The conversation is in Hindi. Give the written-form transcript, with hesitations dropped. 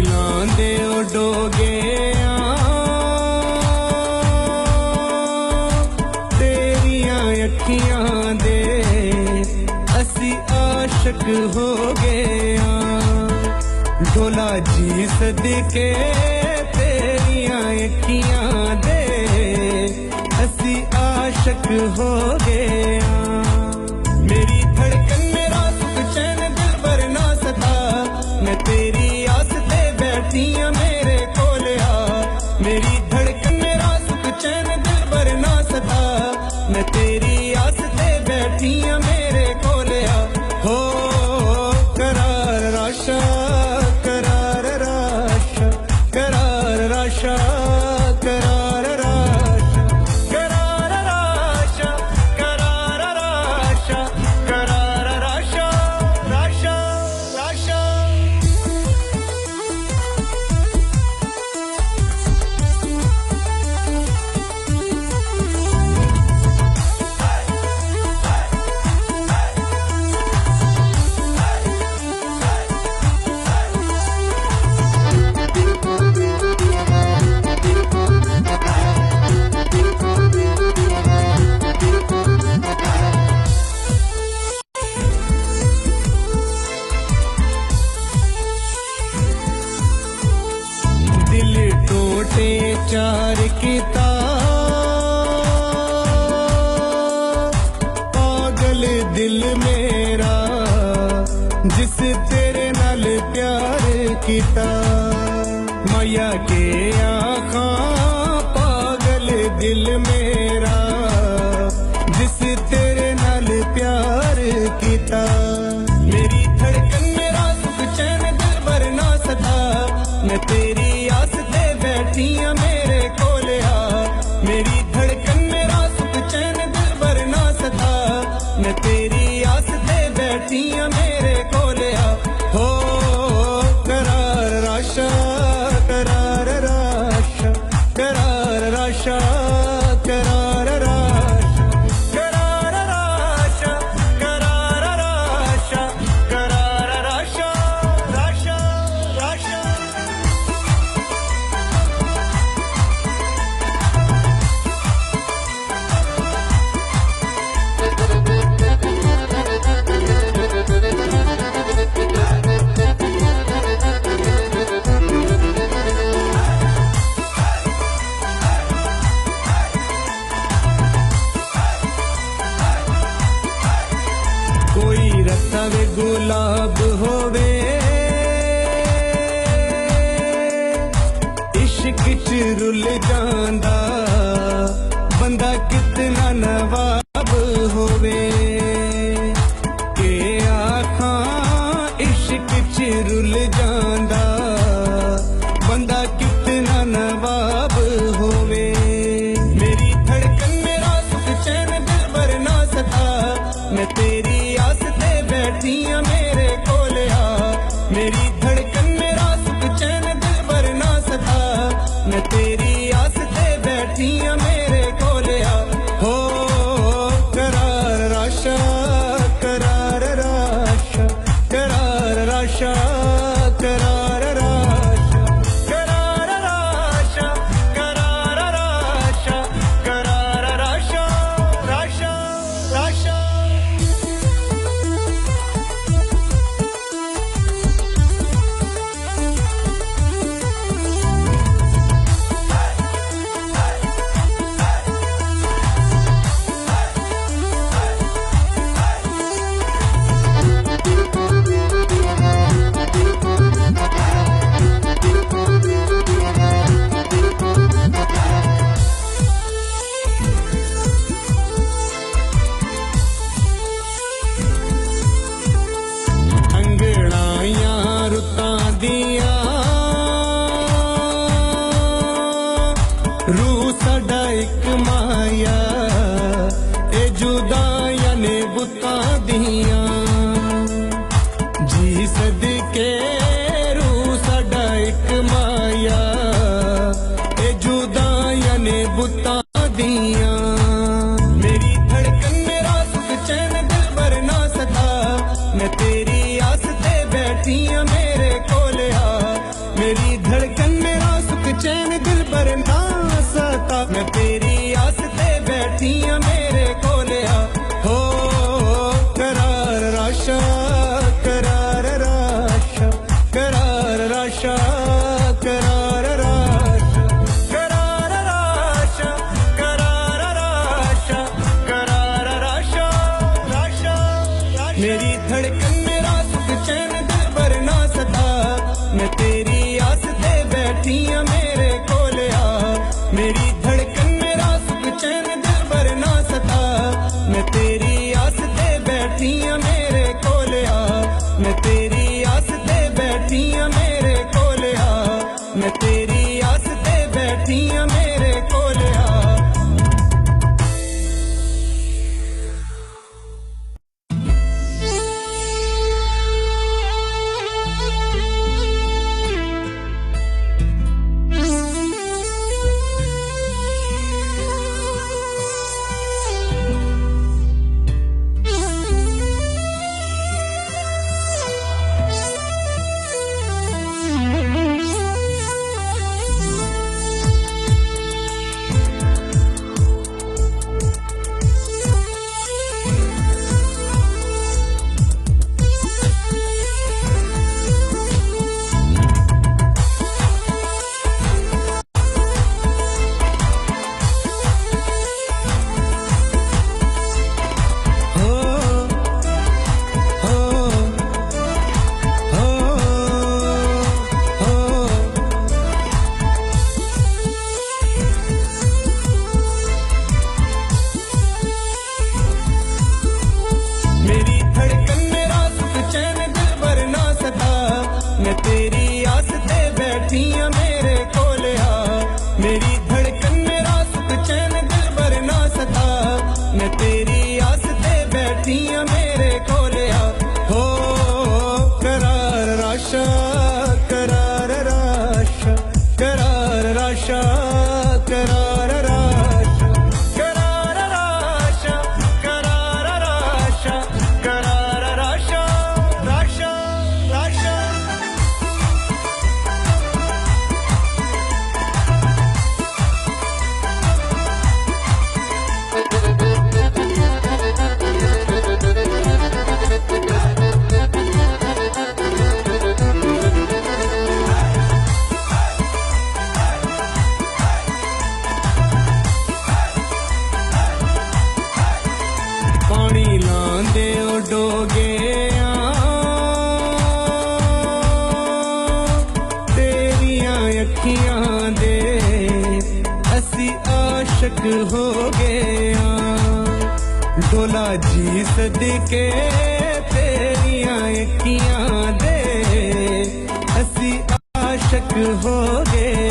लांदे डोगे तेरिया अखियां दे असी आशक हो गए ढोला जी सदके तेरिया अखियां दे असी आशक हो गए मेरी धड़कन मेरा सुख चैन दिल भर ना सता मैं तेरी आस ते बैठी मेरे कोल आ मेरी धड़कन मेरा सुख चैन दिल भर ना सता मैं तेरी आस ते बैठी मेरे कोल आ हो करार राशा करार राशा करार राशा करार राशा करार राशा करार राशा करार राशा राशा राशा दिल टोटे चार किता पागल दिल मेरा जिस तेरे नाल प्यार किता माया के आँखां पागल दिल मेरा जिस तेरे नाल प्यार किता मेरी धड़कन मेरा सुख चैन दिल भर ना सता मैं तेरी आस ते बैठी मेरे कोल आ मेरी धड़कन मेरा सुख चैन दिल भर ना सता मैं तेरी आस ते बैठी मेरे कोल आ हो करार राशा करार राशा करार राशा करार राशा करार राशा करार राशा करार राशा राशा राशा कोई रस्ता वे गुलाब होवे इश्क च रुल जांदा बंदा कितना नवाब होवे के आखां इश्क च रुल जांदा बंदा कितना नवाब होवे मेरी धड़कन मेरा सुख चैन दिल भर ना सता मैं तेरी आस ते बैठी मेरे कोल आ मेरी धड़कन मेरा सुख चैन दिल भर ना सता मैं तेरी आस ते बैठी मेरे कोल आ हो करार राशा करार राशा करार राशा करार राशा करार राशा करार राशा करार राशा राशा राशा रूह साडा एक माया ए जुदाइयां ने बुतां दियां जी सदके रूह साडा एक माया ए जुदाइयां ने बुतां दियां मेरी धड़कन मेरा सुख चैन दिल भर ना सका मैं तेरी आस ते बैठी मेरे कोल आ मैं तेरी आस ते बैठी हाँ मेरे कोले आ हो करार राशा करार राशा करार राशा करार राशा करार राशा करार राशा करार राशा राशा मेरी धड़कन मेरा सुख चैन दिल पर ना सता मैं तेरी आस ते बैठी हाँ मेरे कोले आ मेरी धड़कन मेरा सुख चैन दिल पर ना सता मैं तेरी आस ते बैठी हाँ मेरे कोले आ मैं तेरी आस ते बैठी हाँ मेरे कोले आ मैं तेरी आस ते बैठी हाँ मेरे कोले आ मेरी धड़कन मेरा सुख चैन दिल पर ना सता मैं तेरी आस ते बैठी हाँ मेरे कोले आ मेरी धड़कन मेरा सुख चैन दिल पर ना सता मैं तेरी आस ते बैठी हाँ मेरे कोले आ हो करार राशा करार राशा करार राशा करार राशा करार राशा करार राशा करार राशा राशा राशा पानी लांदे डोगे तेरियां अखियां दे असी आशक हो गए डोला जी सदके तेरियां अखियां दे असी आशक हो गए